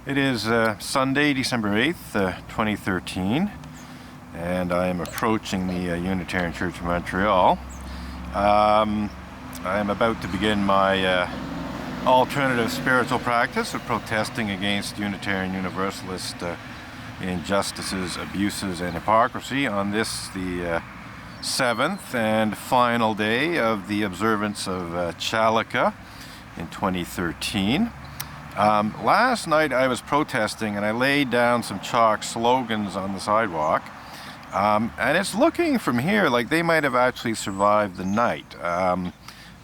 It is Sunday, December 8th, 2013, and I am approaching the Unitarian Church of Montreal. I am about to begin my alternative spiritual practice of protesting against Unitarian Universalist injustices, abuses, and hypocrisy on this, the 7th and final day of the observance of Chalica in 2013. Last night I was protesting and I laid down some chalk slogans on the sidewalk, and it's looking from here like they might have actually survived the night.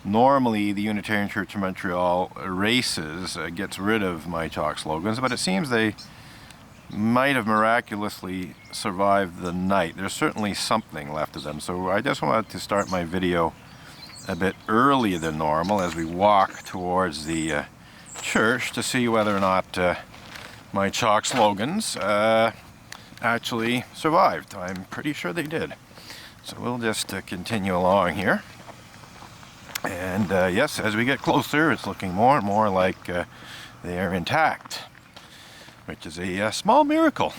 Normally the Unitarian Church of Montreal erases, gets rid of my chalk slogans, but it seems they might have miraculously survived the night. There's certainly something left of them, so I just wanted to start my video a bit earlier than normal as we walk towards the church to see whether or not my chalk slogans actually survived. I'm pretty sure they did. So we'll just continue along here. And yes, as we get closer, it's looking more and more like they are intact, which is a small miracle.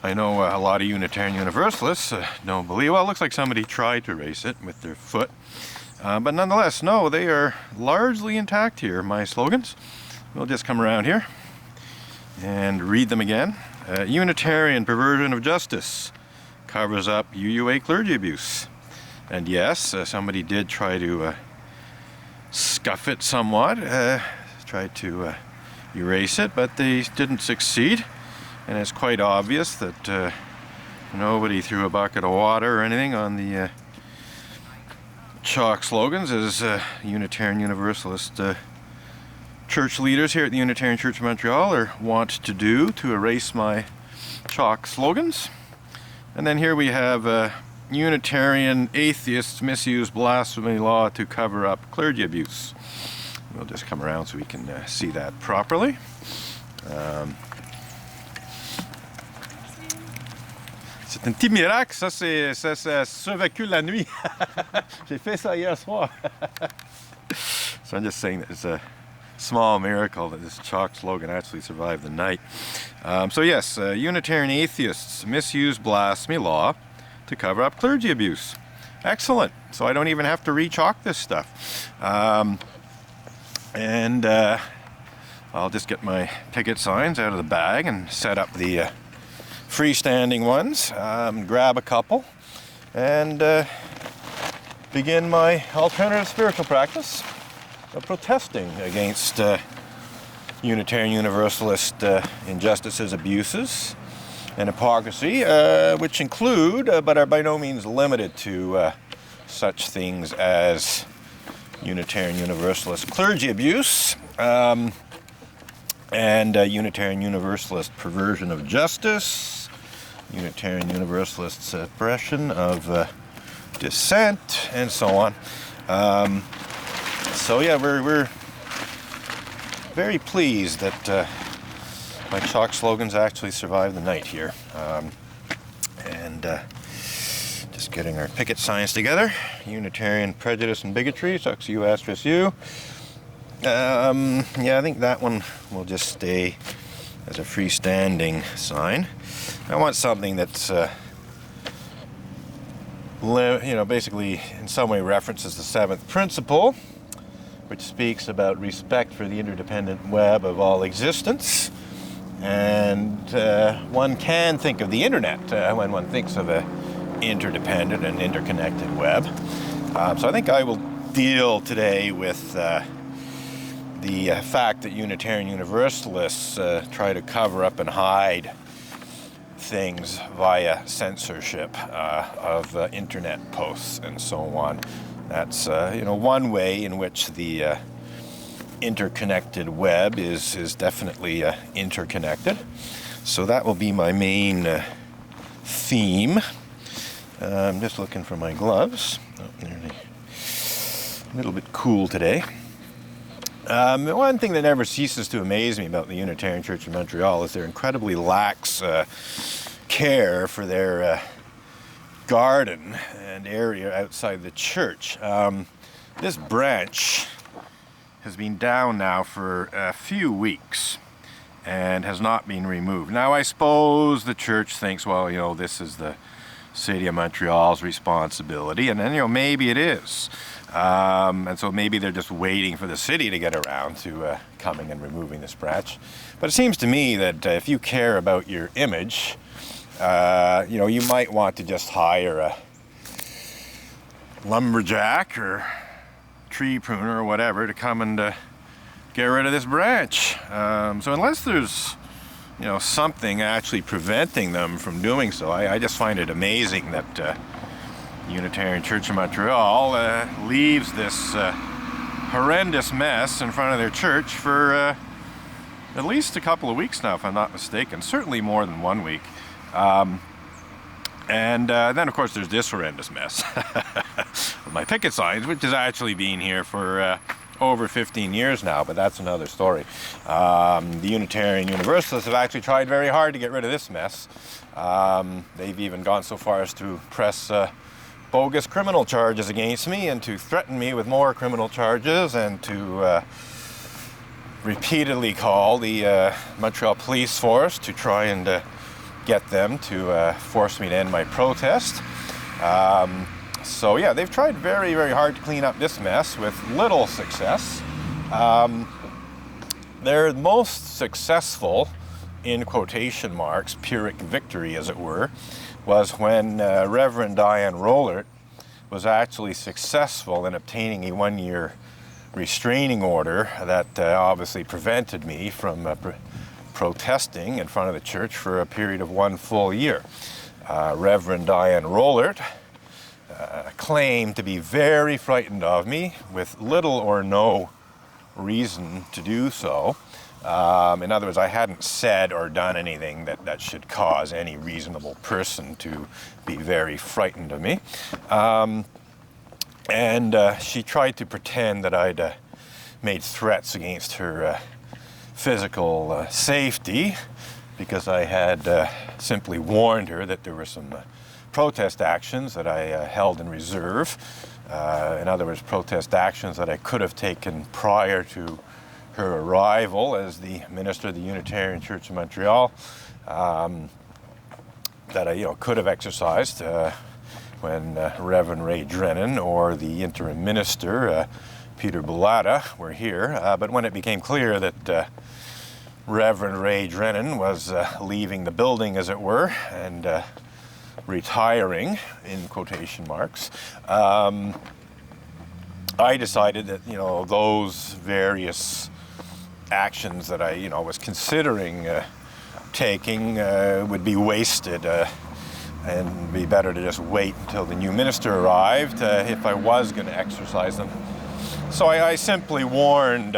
I know a lot of Unitarian Universalists don't believe, well, it looks like somebody tried to erase it with their foot. But nonetheless, no, they are largely intact here, my slogans. We'll just come around here and read them again. Unitarian perversion of justice covers up UUA clergy abuse. And yes, somebody did try to scuff it somewhat, tried to erase it, but they didn't succeed. And it's quite obvious that nobody threw a bucket of water or anything on the chalk slogans, as Unitarian Universalist church leaders here at the Unitarian Church of Montreal are wont to do, to erase my chalk slogans. And then here we have Unitarian atheists misuse blasphemy law to cover up clergy abuse. We'll just come around so we can see that properly. C'est un petit miracle, ça a survécu la nuit. J'ai fait ça hier soir. So I'm just saying that it's a small miracle that this chalk slogan actually survived the night. So yes, Unitarian atheists misuse blasphemy law to cover up clergy abuse. Excellent. So I don't even have to re-chalk this stuff. And I'll just get my picket signs out of the bag and set up the freestanding ones, grab a couple, and begin my alternative spiritual practice of protesting against Unitarian Universalist injustices, abuses, and hypocrisy, which include, but are by no means limited to, such things as Unitarian Universalist clergy abuse, and Unitarian Universalist perversion of justice, Unitarian Universalist suppression of dissent, and so on. So yeah, we're very pleased that my chalk slogans actually survived the night here. And just getting our picket signs together. Unitarian prejudice and bigotry, sucks U asterisk U. Yeah, I think that one will just stay as a freestanding sign. I want something that's, basically in some way references the seventh principle, which speaks about respect for the interdependent web of all existence. And one can think of the internet when one thinks of an interdependent and interconnected web. So I think I will deal today with the fact that Unitarian Universalists try to cover up and hide things via censorship of internet posts and so on. That's one way in which the interconnected web is definitely interconnected. So that will be my main theme. I'm just looking for my gloves. Oh, they're a little bit cool today. One thing that never ceases to amaze me about the Unitarian Church of Montreal is their incredibly lax care for their garden and area outside the church. This branch has been down now for a few weeks, and has not been removed. Now, I suppose the church thinks, well, you know, this is the City of Montreal's responsibility, and then, maybe it is. And so maybe they're just waiting for the city to get around to coming and removing this branch. But it seems to me that if you care about your image, you might want to just hire a lumberjack or tree pruner or whatever to come and get rid of this branch. So unless there's something actually preventing them from doing so, I just find it amazing that Unitarian Church of Montreal leaves this horrendous mess in front of their church for at least a couple of weeks now, if I'm not mistaken. Certainly more than 1 week. And then, of course, there's this horrendous mess. My picket signs, which has actually been here for over 15 years now, but that's another story. The Unitarian Universalists have actually tried very hard to get rid of this mess. They've even gone so far as to press bogus criminal charges against me and to threaten me with more criminal charges and to repeatedly call the Montreal police force to try and get them to force me to end my protest. So yeah, they've tried very, very hard to clean up this mess with little success. Their most successful, in quotation marks, Pyrrhic victory, as it were, was when Reverend Diane Rollert was actually successful in obtaining a 1-year restraining order that obviously prevented me from protesting in front of the church for a period of 1 full year. Reverend Diane Rollert claimed to be very frightened of me with little or no reason to do so. In other words, I hadn't said or done anything that should cause any reasonable person to be very frightened of me. And she tried to pretend that I'd made threats against her physical safety because I had simply warned her that there were some protest actions that I held in reserve. In other words, protest actions that I could have taken prior to her arrival as the minister of the Unitarian Church of Montreal, that I could have exercised when Reverend Ray Drennan or the interim minister, Peter Bellata, were here. But when it became clear that Reverend Ray Drennan was leaving the building, as it were, and retiring, in quotation marks, I decided that, those various actions that I, was considering taking would be wasted and be better to just wait until the new minister arrived if I was going to exercise them. So I simply warned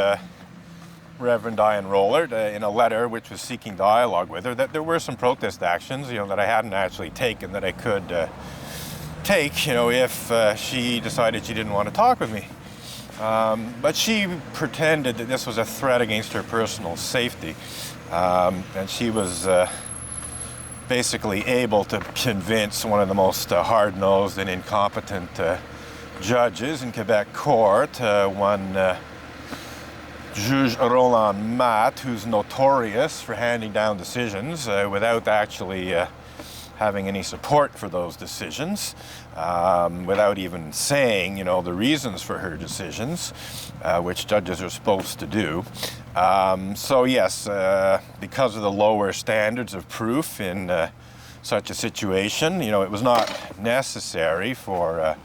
Reverend Diane Rollert in a letter which was seeking dialogue with her that there were some protest actions, that I hadn't actually taken that I could take, if she decided she didn't want to talk with me. But she pretended that this was a threat against her personal safety, and she was basically able to convince one of the most hard-nosed and incompetent judges in Quebec court, one Juge Roland Matt, who's notorious for handing down decisions without actually having any support for those decisions, without even saying, the reasons for her decisions, which judges are supposed to do. So yes, because of the lower standards of proof in such a situation, it was not necessary for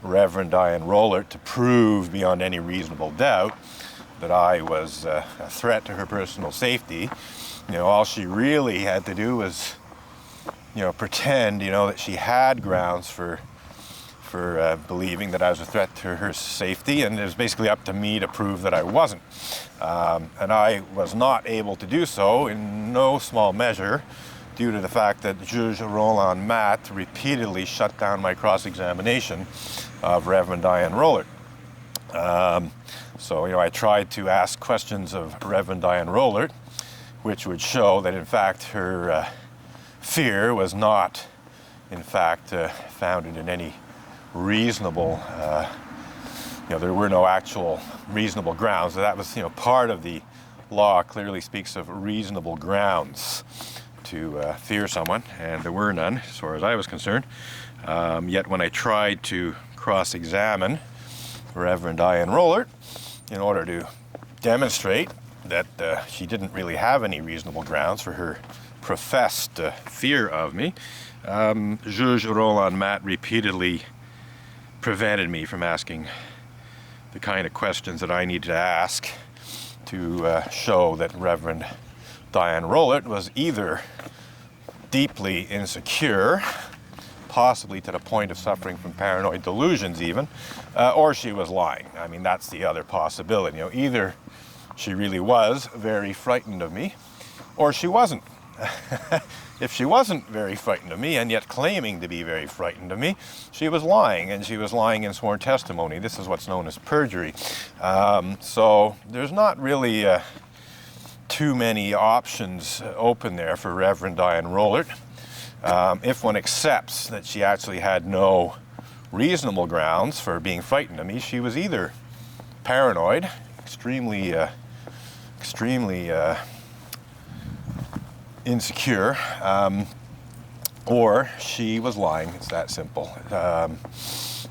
Reverend Diane Rollert to prove beyond any reasonable doubt that I was a threat to her personal safety. All she really had to do was pretend, that she had grounds for believing that I was a threat to her safety, and it was basically up to me to prove that I wasn't. And I was not able to do so in no small measure due to the fact that Juge Roland Matt repeatedly shut down my cross-examination of Reverend Diane Rollert. So, I tried to ask questions of Reverend Diane Rollert, which would show that, in fact, her fear was not, in fact, founded in any reasonable, there were no actual reasonable grounds. That was, part of the law clearly speaks of reasonable grounds to fear someone, and there were none as far as I was concerned. Yet when I tried to cross-examine Reverend Diane Rollert in order to demonstrate that she didn't really have any reasonable grounds for her professed fear of me, Judge Roland Matt repeatedly prevented me from asking the kind of questions that I needed to ask to show that Reverend Diane Rollert was either deeply insecure, possibly to the point of suffering from paranoid delusions even, or she was lying. I mean, that's the other possibility. You know, either she really was very frightened of me, or she wasn't. If she wasn't very frightened of me and yet claiming to be very frightened of me, she was lying, and she was lying in sworn testimony. This is what's known as perjury. So there's not really too many options open there for Reverend Diane Rollert. If one accepts that she actually had no reasonable grounds for being frightened of me, she was either paranoid, extremely insecure, or she was lying. It's that simple.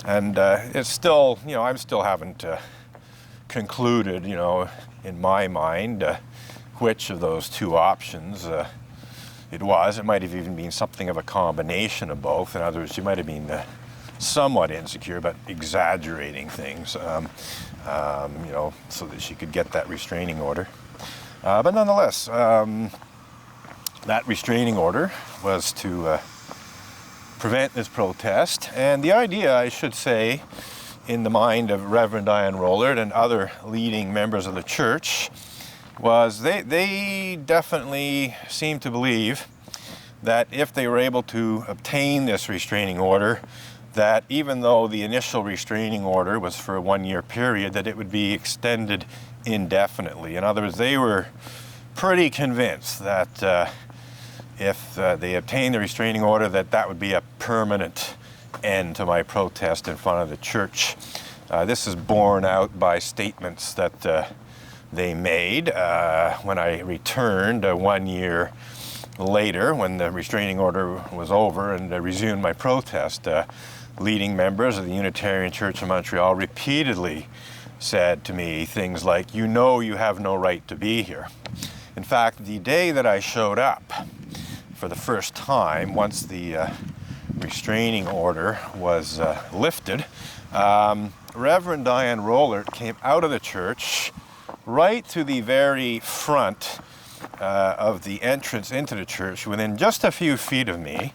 And it's still, you know, I still haven't concluded, you know, in my mind, which of those two options it was. It might have even been something of a combination of both. In other words, she might have been somewhat insecure, but exaggerating things, you know, so that she could get that restraining order. But nonetheless, that restraining order was to prevent this protest. And the idea, I should say, in the mind of Reverend Diane Rollert and other leading members of the church, was they definitely seemed to believe that if they were able to obtain this restraining order, that even though the initial restraining order was for a 1-year period, that it would be extended indefinitely. In other words, they were pretty convinced that if they obtained the restraining order, that would be a permanent end to my protest in front of the church. This is borne out by statements that they made when I returned 1 year later, when the restraining order was over, and resumed my protest. Leading members of the Unitarian Church of Montreal repeatedly said to me things like, "You know you have no right to be here." In fact, the day that I showed up for the first time, once the restraining order was lifted, Reverend Diane Rollert came out of the church right to the very front of the entrance into the church, within just a few feet of me,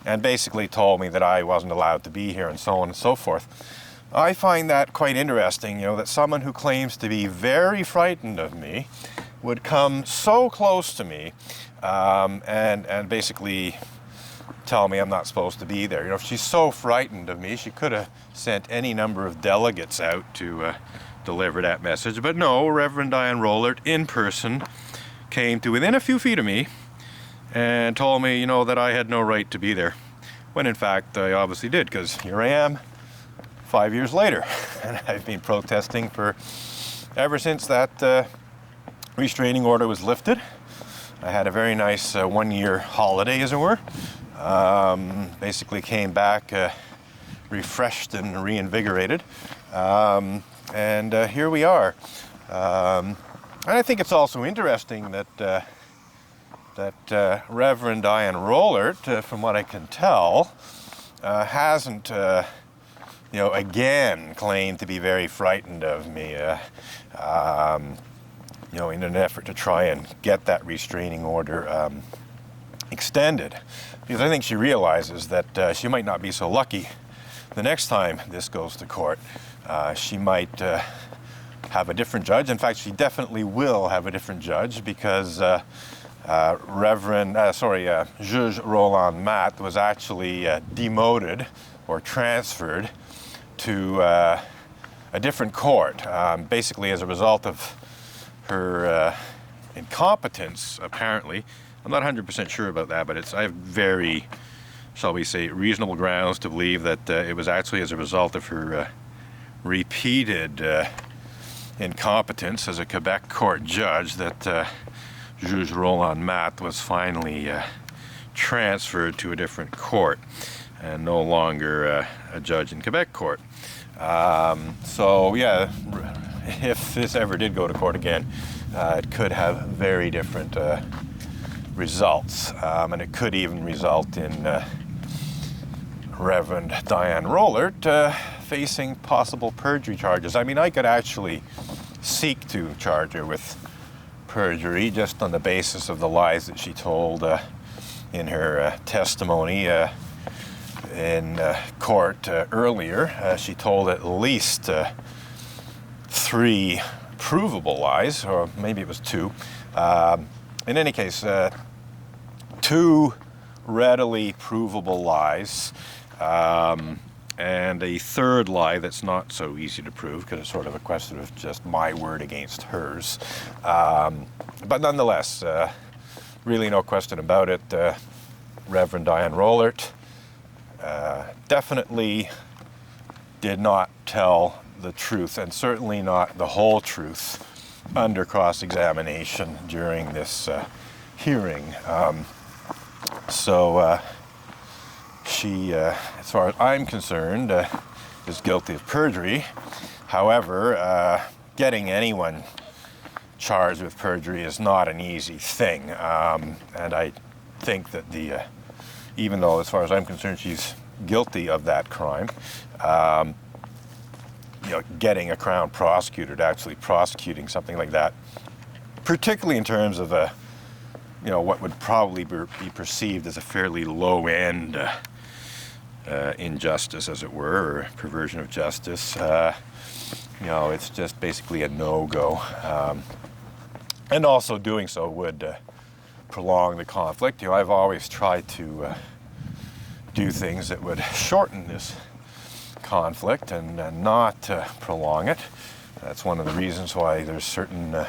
and basically told me that I wasn't allowed to be here, and so on and so forth. I find that quite interesting, you know, that someone who claims to be very frightened of me would come so close to me and basically tell me I'm not supposed to be there. You know, if she's so frightened of me, she could have sent any number of delegates out to deliver that message. But no, Reverend Diane Rollert in person came to within a few feet of me and told me, you know, that I had no right to be there. When in fact I obviously did, because here I am 5 years later, and I've been protesting ever since that restraining order was lifted. I had a very nice 1-year holiday, as it were. Basically came back refreshed and reinvigorated, and here we are. And I think it's also interesting that Reverend Diane Rollert, from what I can tell, hasn't, you know, again claimed to be very frightened of me, you know, in an effort to try and get that restraining order extended. Because I think she realizes that she might not be so lucky the next time this goes to court. She might have a different judge. In fact, she definitely will have a different judge, because Judge Roland Matt was actually demoted or transferred to a different court, basically as a result of her incompetence, apparently. I'm not 100% sure about that, but I have very, shall we say, reasonable grounds to believe that it was actually as a result of her repeated incompetence as a Quebec court judge that Juge Roland Matte was finally transferred to a different court and no longer a judge in Quebec court. So yeah, if this ever did go to court again, it could have very different results, and it could even result in Reverend Diane Rollert facing possible perjury charges. I mean, I could actually seek to charge her with perjury just on the basis of the lies that she told in her testimony in court earlier. She told at least 3 provable lies, or maybe it was 2. In any case, 2 readily provable lies, and a 3rd lie that's not so easy to prove because it's sort of a question of just my word against hers. But nonetheless, really no question about it, Reverend Diane Rollert definitely did not tell the truth, and certainly not the whole truth, under cross-examination during this hearing. So she, as far as I'm concerned, is guilty of perjury. However, getting anyone charged with perjury is not an easy thing, and I think that even though, as far as I'm concerned, she's guilty of that crime, getting a Crown prosecutor to actually prosecuting something like that, particularly in terms of what would probably be perceived as a fairly low-end injustice, as it were, or perversion of justice, it's just basically a no-go. And also doing so would prolong the conflict. I've always tried to do things that would shorten this conflict and not prolong it. That's one of the reasons why there's certain